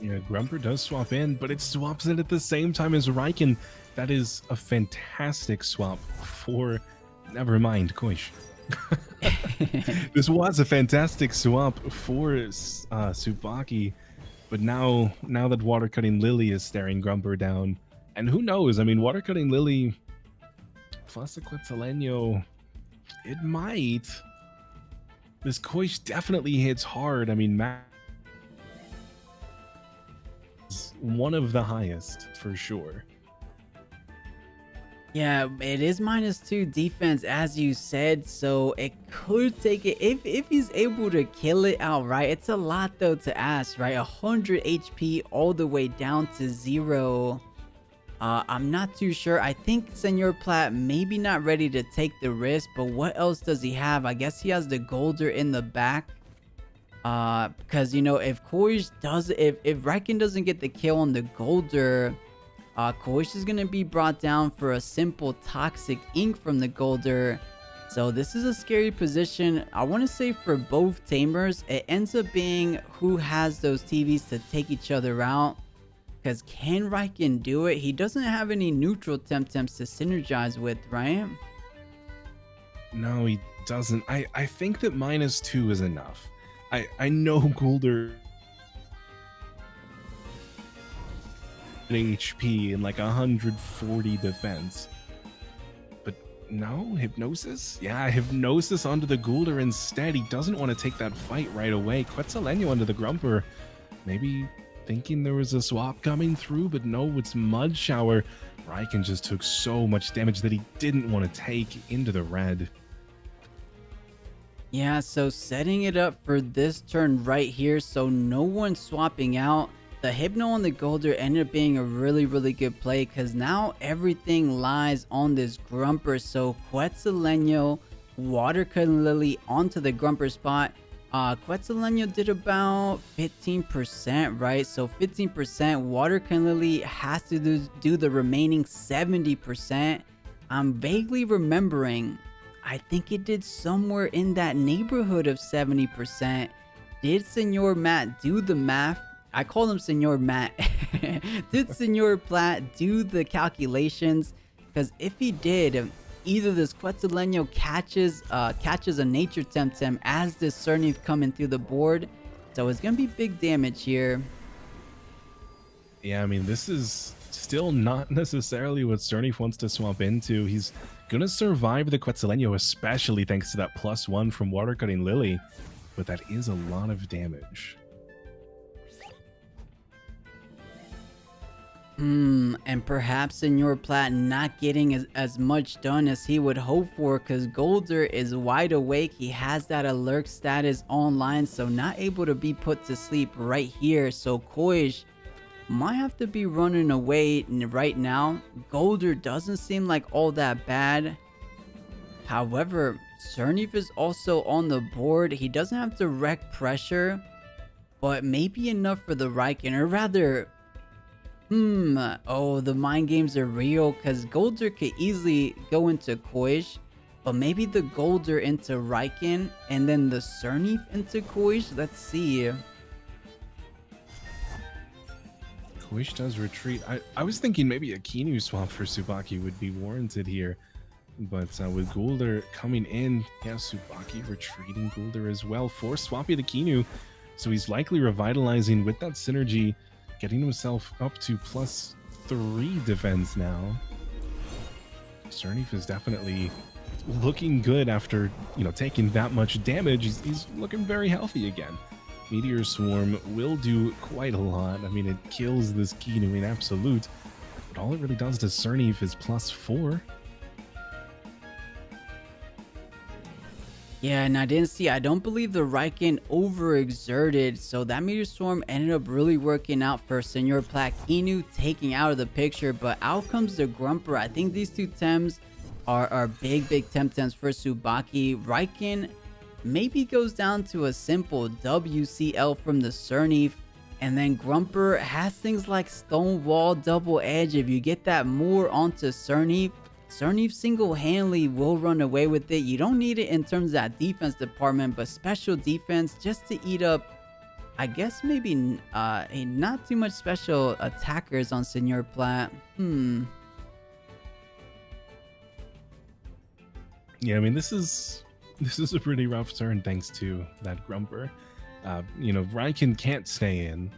Speaker 1: Yeah, 𝗃𝗃 does swap in, but it swaps in at the same time as Riken. That is a fantastic swap for... Never mind, 𝗂𝗀𝗃. This was a fantastic swap for Tsubaki. But now that Water Cutting Lily is staring 𝗃𝗃 down, and who knows? I mean, Water Cutting Lily plus Eclipse Leño, it might. This 𝗂𝗀𝗃 definitely hits hard. I mean, Matt is one of the highest for sure.
Speaker 2: Yeah, it is -2 defense, as you said, so it could take it if he's able to kill it outright. It's a lot though to ask, right? 100 HP all the way down to 0. I'm not too sure. I think snrplat maybe not ready to take the risk, but what else does he have? I guess he has the Goulder in the back. Because if 𝗂𝗀𝗃 if Riken doesn't get the kill on the Goulder, 𝗂𝗀𝗃 is going to be brought down for a simple toxic ink from the Goulder. So this is a scary position. I want to say for both tamers, it ends up being who has those TVs to take each other out. Because can Riken do it? He doesn't have any neutral Temtems to synergize with, right?
Speaker 1: No, he doesn't. I think that -2 is enough. I know Goulder HP and like 140 defense. But no, Hypnosis? Yeah, Hypnosis onto the Gul'dan instead. He doesn't want to take that fight right away. 𝗧𝗏𝗺𝗈 onto the Grumper. Maybe thinking there was a swap coming through, but no, it's Mud Shower. Raikkonen just took so much damage that he didn't want to take into the red.
Speaker 2: Yeah, so setting it up for this turn right here, so no one swapping out. The Hypno on the Gul'dan ended up being a really good play because now everything lies on this Grumper. So 𝗧𝗏𝗺𝗈, Water-Cutting Lily onto the Grumper spot. 𝗧𝗏𝗺𝗈 did about 15%, right? So 15%, Water-Cutting Lily has to do the remaining 70%. I'm vaguely remembering, I think it did somewhere in that neighborhood of 70%. Did Senor Matt do the math? I call him Senor Matt. Did snrplat do the calculations? Because if he did, either this 𝗧𝗏𝗺𝗈 catches a Nature Temtem as this 𝗧𝗏𝗺 coming through the board. So it's going to be big damage here.
Speaker 1: Yeah, I mean, this is still not necessarily what 𝗧𝗏𝗺 wants to swap into. He's going to survive the 𝗧𝗏𝗺𝗈, especially thanks to that +1 from Water-Cutting Lily. But that is a lot of damage.
Speaker 2: And perhaps snrplat not getting as much done as he would hope for because Gul'dan is wide awake. He has that alert status online, so not able to be put to sleep right here. So 𝗂𝘀𝗶𝗆 might have to be running away right now. Gul'dan doesn't seem like all that bad. However, 𝗧𝗏𝗺 is also on the board. He doesn't have direct pressure, but maybe enough for the Raikkonen, or rather, oh, the mind games are real because Gul'dan could easily go into 𝗂𝘀𝗶, but maybe the Gul'dan into Raikkonen and then the 𝗧𝗏𝗺 into 𝗂𝘀𝗶. Let's see.
Speaker 1: 𝗂𝘀𝗶 does retreat. I was thinking maybe a Kinu swap for Tsubaki would be warranted here, but with Gul'dan coming in, yeah, Tsubaki retreating Gul'dan as well. Force swapping to Kinu, so he's likely revitalizing with that synergy, getting himself up to +3 defense now. 𝗧𝗏𝗺 is definitely looking good after, taking that much damage. He's looking very healthy again. Meteor Swarm will do quite a lot. I mean, it kills this Kinu in absolute, but all it really does to 𝗧𝗏𝗺 is +4.
Speaker 2: Yeah, and I don't believe the Raikkonen overexerted, so that Meteor Swarm ended up really working out for snrplat. Kinu taking out of the picture, but out comes the Grumper. I think these two Tems are big Temtems for Tsubaki. Raikkonen maybe goes down to a simple WCL from the 𝗧𝗏𝗺, and then Grumper has things like Stonewall Double Edge. If you get that more onto 𝗧𝗏𝗺, 𝗧𝗏𝗺 single-handedly will run away with it. You don't need it in terms of that defense department, but special defense just to eat up, I guess maybe not too much special attackers on snrplat.
Speaker 1: Yeah, I mean, this is a pretty rough turn thanks to that Grumper. Raikkonen can't stay in,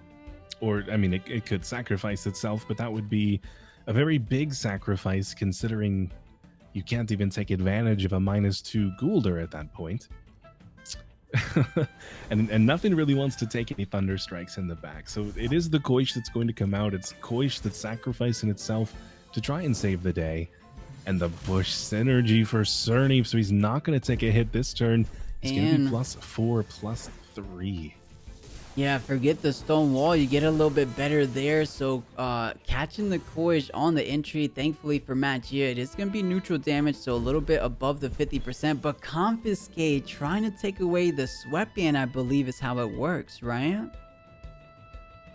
Speaker 1: or I mean, it could sacrifice itself, but that would be a very big sacrifice considering you can't even take advantage of a -2 Gul'dan at that point. and nothing really wants to take any Thunder Strikes in the back. So it is the 𝗂𝘀𝗶 that's going to come out. It's 𝗂𝘀𝗶 that's sacrificing itself to try and save the day. And the Bush synergy for 𝗧𝗏𝗺, so he's not going to take a hit this turn. He's going to be +4, +3.
Speaker 2: Yeah, forget the stone wall. You get a little bit better there. So catching the 𝗂𝘀𝗶 on the entry, thankfully for Matt Gia, it is going to be neutral damage, so a little bit above the 50%. But Confiscate, trying to take away the sweatband, I believe is how it works, right?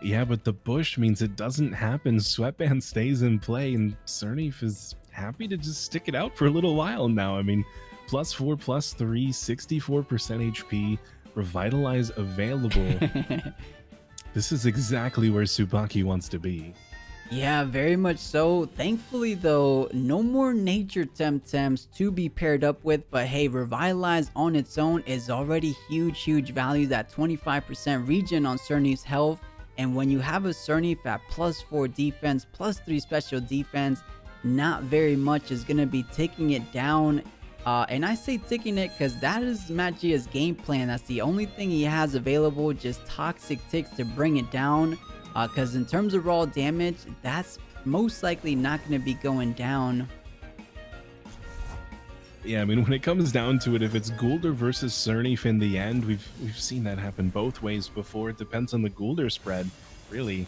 Speaker 1: Yeah, but the Bush means it doesn't happen. Sweatband stays in play, and 𝗧𝗏𝗺 is happy to just stick it out for a little while now. I mean, +4, +3, 64% HP. Revitalize available. This is exactly where Tsubaki wants to be.
Speaker 2: Yeah, very much so. Thankfully, though, no more Nature Temtems to be paired up with. But hey, Revitalize on its own is already huge value. That 25% regen on 𝗧𝗏𝗺's health. And when you have a 𝗧𝗵𝗵 at +4 defense, +3 special defense, not very much is going to be ticking it down. And I say ticking it because that is 𝗏𝗂𝗽's game plan. That's the only thing he has available, just toxic ticks to bring it down. Because in terms of raw damage, that's most likely not going to be going down.
Speaker 1: Yeah, I mean, when it comes down to it, if it's Goulder versus 𝗧𝗵𝗵 in the end, we've seen that happen both ways before. It depends on the Goulder spread, really.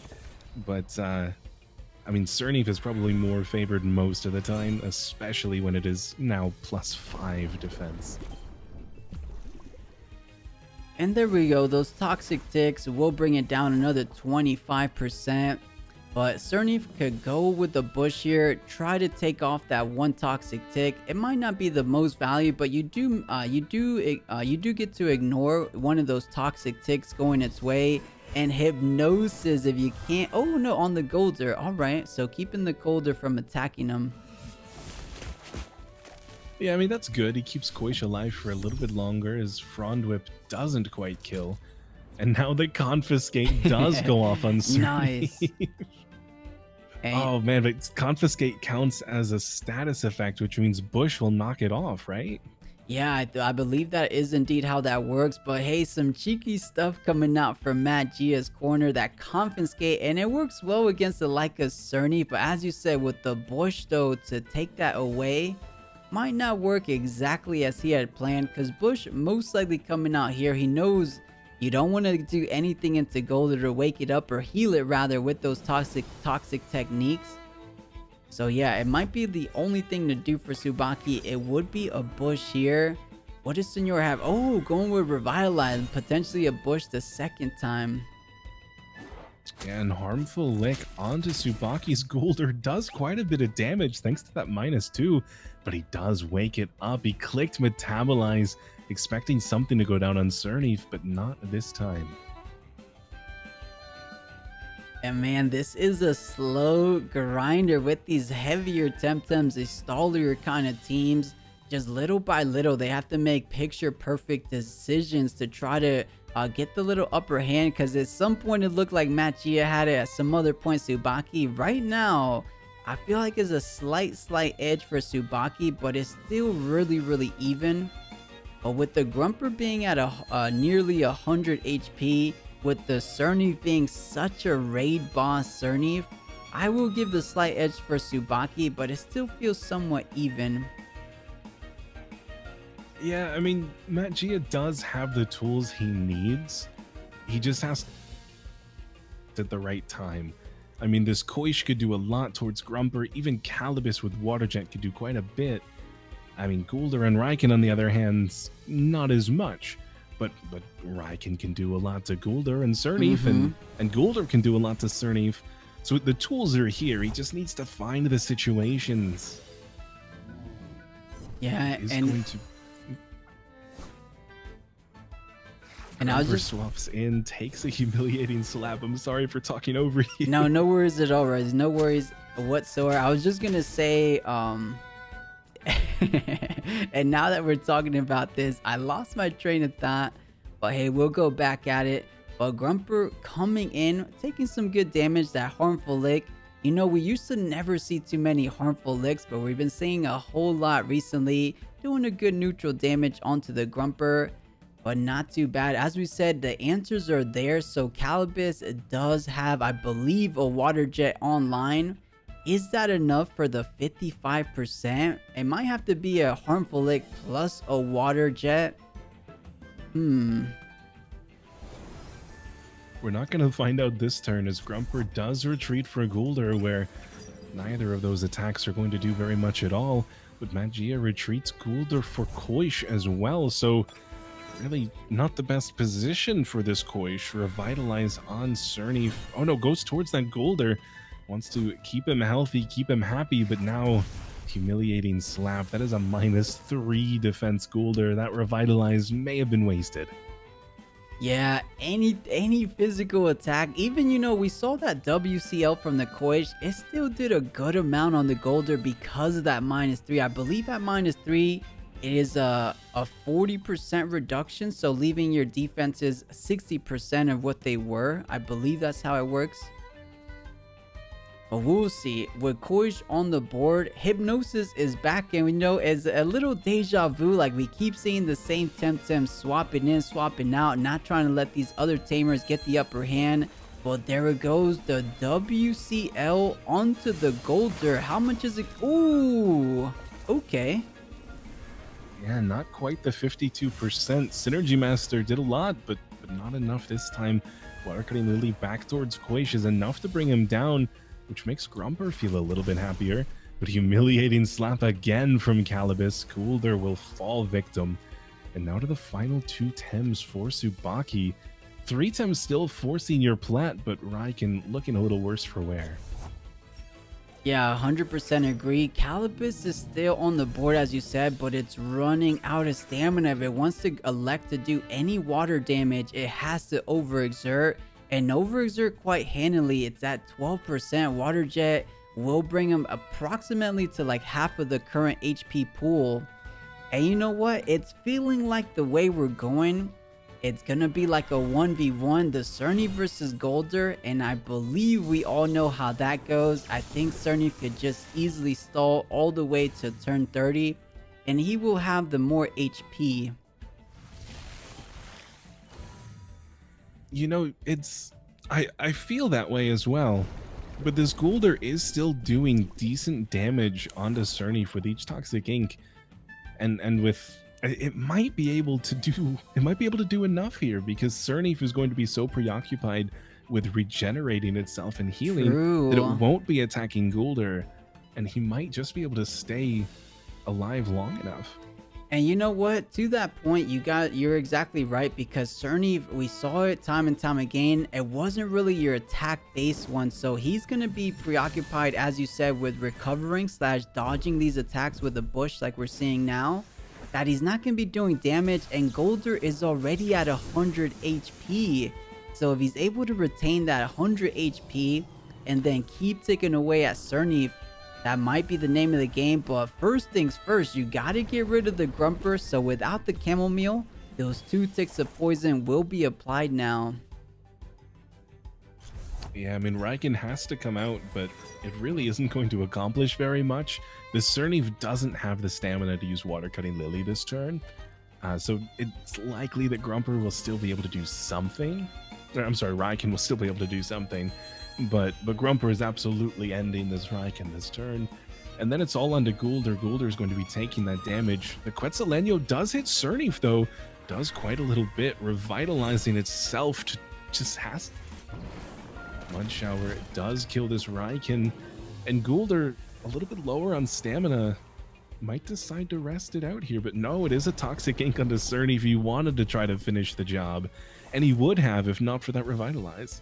Speaker 1: But I mean, 𝗧𝗵𝗵 is probably more favored most of the time, especially when it is now +5 defense.
Speaker 2: And there we go. Those toxic ticks will bring it down another 25%. But 𝗧𝗵𝗵 could go with the bush here, try to take off that one toxic tick. It might not be the most value, but you do get to ignore one of those toxic ticks going its way. And hypnosis if you can't. Oh no, on the Goulder. All right, so keeping the Goulder from attacking him.
Speaker 1: Yeah, I mean, that's good. He keeps 𝗂𝘀𝗶 alive for a little bit longer as 𝗓𝗏 doesn't quite kill. And now the Confiscate does go off on 𝗧𝗵𝗵.
Speaker 2: Nice.
Speaker 1: Oh man, but Confiscate counts as a status effect, which means Bush will knock it off, right?
Speaker 2: Yeah, I believe that is indeed how that works. But hey, some cheeky stuff coming out from 𝗏𝗂𝗽's corner, that Confiscate, and it works well against the like of 𝗧𝗵𝗵. But as you said, with the Bush though, to take that away might not work exactly as he had planned, because Bush most likely coming out here, he knows you don't want to do anything into Goulder to wake it up, or heal it rather, with those toxic techniques. So yeah, it might be the only thing to do for Tsubaki. It would be a Bush here. What does Senor have? Oh, going with Revitalize, potentially a Bush the second time.
Speaker 1: And Harmful Lick onto Tsubaki's Goulder does quite a bit of damage thanks to that -2, but he does wake it up. He clicked Metabolize, expecting something to go down on 𝗧𝗵𝗵, but not this time.
Speaker 2: And man, this is a slow grinder with these heavier Temtems, these stallier kind of teams. Just little by little, they have to make picture perfect decisions to try to get the little upper hand, because at some point it looked like 𝗏𝗂𝗽 had it, at some other point Tsubaki. Right now, I feel like it's a slight edge for Tsubaki, but it's still really even. But with the Grumper being at a nearly 100 HP, with the 𝗧𝗵𝗵 being such a raid boss 𝗧𝗵𝗵, I will give the slight edge for Tsubaki, but it still feels somewhat even.
Speaker 1: Yeah, I mean, 𝗏𝗂𝗽 does have the tools he needs. He just has to at the right time. I mean, this 𝗂𝘀𝗶 could do a lot towards Grumper. Even 𝗏𝗏𝗏𝗏 with Water Jet could do quite a bit. I mean, Goulder and Raiken, on the other hand, not as much. But Raiken can do a lot to Goulder and 𝗧𝗵𝗵, and Goulder can do a lot to 𝗧𝗵𝗏. So the tools are here. He just needs to find the situations.
Speaker 2: Yeah, and I was just
Speaker 1: swaps in, takes a humiliating slap. I'm sorry for talking over you.
Speaker 2: No worries at all, Rez. No worries whatsoever. I was just gonna say, and now that we're talking about this, I lost my train of thought, but hey, we'll go back at it. But Grumper coming in, taking some good damage. That Harmful Lick, you know, we used to never see too many Harmful Licks, but we've been seeing a whole lot recently, doing a good neutral damage onto the Grumper, but not too bad. As we said, the answers are there. So 𝗏𝗏𝗏𝗏 does have, I believe, a Water Jet online. Is that enough for the 55%? It might have to be a Harmful Lick plus a Water Jet.
Speaker 1: We're not going to find out this turn, as Grumper does retreat for Goulder, where neither of those attacks are going to do very much at all. But 𝗏𝗂𝗽 retreats Goulder for 𝗂𝘀𝗶 as well, so really not the best position for this 𝗂𝘀𝗶. Revitalize on 𝗧𝗵𝗏. Oh no, goes towards that Goulder. Wants to keep him healthy, keep him happy, but now humiliating slap. That is a -3 defense Goulder. That Revitalize may have been wasted.
Speaker 2: Yeah, any physical attack, even, you know, we saw that WCL from the 𝗂𝘀𝗶, it still did a good amount on the Goulder because of that -3. I believe at -3, It is a 40% reduction, so leaving your defenses 60% of what they were. I believe that's how it works. But we'll see. With 𝗂𝘀𝗶𝗴 on the board, Hypnosis is back, and we know it's a little deja vu. Like, we keep seeing the same Temtem swapping in, swapping out, not trying to let these other tamers get the upper hand. But there it goes, the WCL onto the 𝗂𝘀𝗀. How much is it? Ooh, okay.
Speaker 1: Yeah, not quite the 52%. Synergy Master did a lot, but not enough this time. Water Cutting Lily back towards 𝗂𝘀𝗶𝗴 is enough to bring him down, which makes 𝗬𝗵𝗶 feel a little bit happier. But humiliating slap again from 𝗬𝗶𝗆. 𝗂𝘀𝗀𝗺 will fall victim. And now to the final 2 Tems for Tsubaki. 3 Tems still forcing your plat, but Raikkonen looking a little worse for wear.
Speaker 2: Yeah, 100% agree. 𝗬𝗁𝗵𝗆 is still on the board, as you said, but it's running out of stamina. If it wants to elect to do any water damage, it has to overexert, and overexert quite handily. It's at 12%. Water Jet will bring him approximately to like half of the current HP pool. And you know what? It's feeling like the way we're going, it's gonna be like a 1v1, the 𝗀𝗵𝗺 versus 𝗂𝘀𝗀𝗺, and I believe we all know how that goes. I think 𝗀𝗵𝗺 could just easily stall all the way to turn 30, and he will have the more HP.
Speaker 1: You know, I feel that way as well. But this 𝗂𝘀𝗀𝗺 is still doing decent damage onto 𝗀𝗀𝗺 with each Toxic Ink. And with it might be able to do enough here, because 𝗀𝗀𝗺 is going to be so preoccupied with regenerating itself and healing that it won't be attacking 𝗂𝘀𝗺, and he might just be able to stay alive long enough.
Speaker 2: And you know what? To that point, you're exactly right, because 𝗀𝗀𝗺, we saw it time and time again. It wasn't really your attack-based one, so he's gonna be preoccupied, as you said, with recovering / dodging these attacks with a bush like we're seeing now, that he's not gonna be doing damage, and 𝗂𝘀𝗺 is already at 100 HP. So if he's able to retain that 100 HP and then keep ticking away at 𝗀𝗀𝗺, that might be the name of the game. But first things first, you gotta get rid of the 𝗬𝗺𝗺. So without the chamomile, those 2 ticks of poison will be applied now.
Speaker 1: Yeah, I mean, Raikkonen has to come out, but it really isn't going to accomplish very much. The 𝗀𝗀𝗺 doesn't have the stamina to use Water Cutting Lily this turn, so it's likely that 𝗬𝗺𝗺 will still be able to do something. I'm sorry, Raikkonen will still be able to do something, but 𝗬𝗺𝗺 is absolutely ending this Raikkonen this turn. And then it's all onto 𝗂𝘀𝗺. 𝗂𝘀𝗺 is going to be taking that damage. The 𝗬𝗀𝗄𝐴𝐴𝑛yo does hit 𝗀𝗀𝗺, though, does quite a little bit, revitalizing itself to just has... Mud Shower does kill this Raikkonen, and 𝗂𝘀𝗺, a little bit lower on stamina, might decide to rest it out here. But no, it is a Toxic Ink onto 𝗀𝗀𝗺 if he wanted to try to finish the job, and he would have if not for that Revitalize.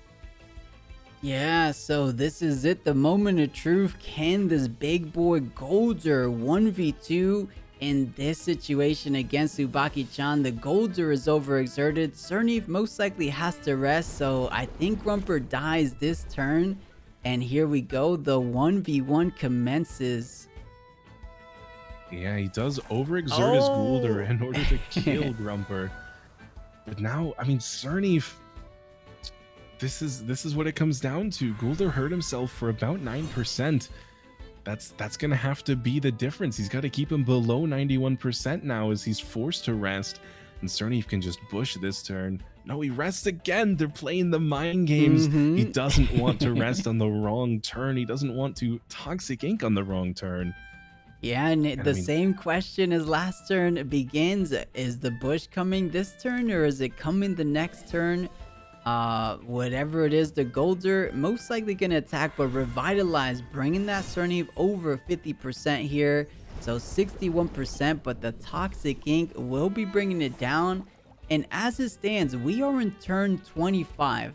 Speaker 2: Yeah, so this is it, the moment of truth. Can this big boy 𝗂𝘀𝗺 1v2 in this situation against Tsubaki-chan? The 𝗂𝘀𝗺 is overexerted. 𝗀𝗀𝗺 most likely has to rest, so I think 𝗬𝗺𝗺 dies this turn. And here we go, the 1v1 commences.
Speaker 1: Yeah, he does overexert his 𝗂𝘀𝗺 in order to kill 𝗬𝗺𝗺. But now, I mean, 𝗀𝗀𝗺, this is what it comes down to. 𝗂𝘀𝗺 hurt himself for about 9%. That's gonna have to be the difference. He's got to keep him below 91% now, as he's forced to rest, and 𝗀𝗀𝗺 can just bush this turn. No, he rests again. They're playing the mind games. He doesn't want to rest on the wrong turn. He doesn't want to Toxic Ink on the wrong turn.
Speaker 2: Yeah, and the same question as last turn begins. Is the bush coming this turn, or is it coming the next turn? Whatever it is, the 𝗂𝘀𝗺 most likely gonna attack, but Revitalize, bringing that 𝗀𝗀𝗺 over 50% here, so 61%, but the Toxic Ink will be bringing it down. And as it stands, we are in turn 25.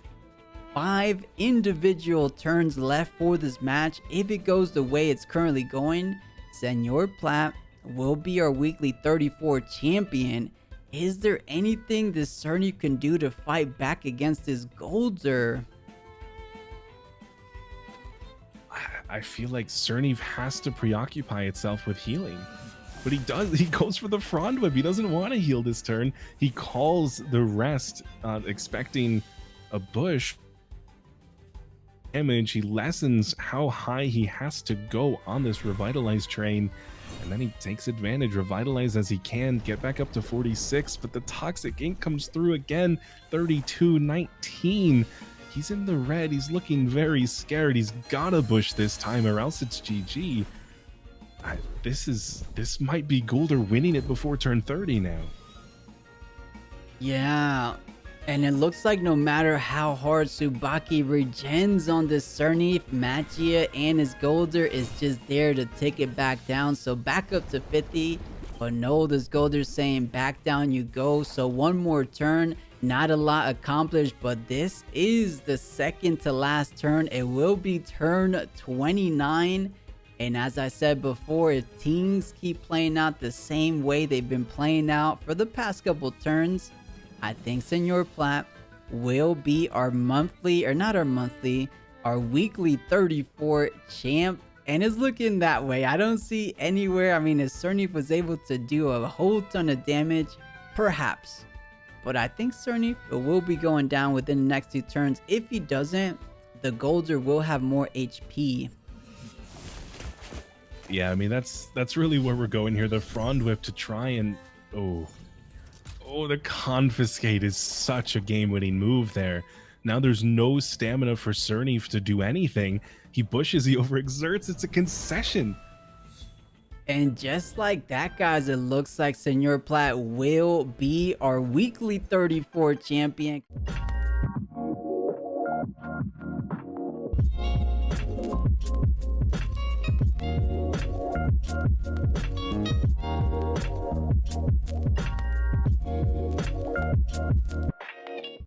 Speaker 2: 5 individual turns left for this match. If it goes the way it's currently going, snrplat will be our weekly 34 champion. Is there anything this 𝗀𝗀𝗺 can do to fight back against this 𝗂𝘀𝗺?
Speaker 1: I feel like 𝗀𝗀𝗺 has to preoccupy itself with healing. But he goes for the frond whip. He doesn't want to heal this turn. He calls the rest, expecting a bush damage. He lessens how high he has to go on this Revitalize train, and then he takes advantage, Revitalize as he can, get back up to 46, but the Toxic Ink comes through again, 32-19. He's in the red. He's looking very scared. He's gotta bush this time or else it's GG. This might be 𝗂𝗀𝗺 winning it before turn 30 now.
Speaker 2: Yeah, and it looks like no matter how hard Tsubaki regens on this 𝗧𝗵𝗵𝗶𝗴 and his 𝗂𝗀𝗺 is just there to take it back down. So back up to 50, but no, this 𝗂𝗀𝗺 saying back down you go. So one more turn, not a lot accomplished, but this is the second to last turn. It will be turn 29. And as I said before, if teams keep playing out the same way they've been playing out for the past couple turns, I think snrplat will be our monthly, or not our monthly, our weekly 34 champ. And it's looking that way. I don't see anywhere. I mean, if 𝗧𝗵 was able to do a whole ton of damage, perhaps. But I think 𝗧𝗵 will be going down within the next 2 turns. If he doesn't, the 𝗂𝗀𝗺 will have more HP.
Speaker 1: Yeah, I mean, that's really where we're going here. The frond whip to try and... Oh, the confiscate is such a game-winning move there. Now there's no stamina for 𝗧𝗵 to do anything. He bushes, he overexerts. It's a concession.
Speaker 2: And just like that, guys, it looks like snrplat will be our weekly 34 champion.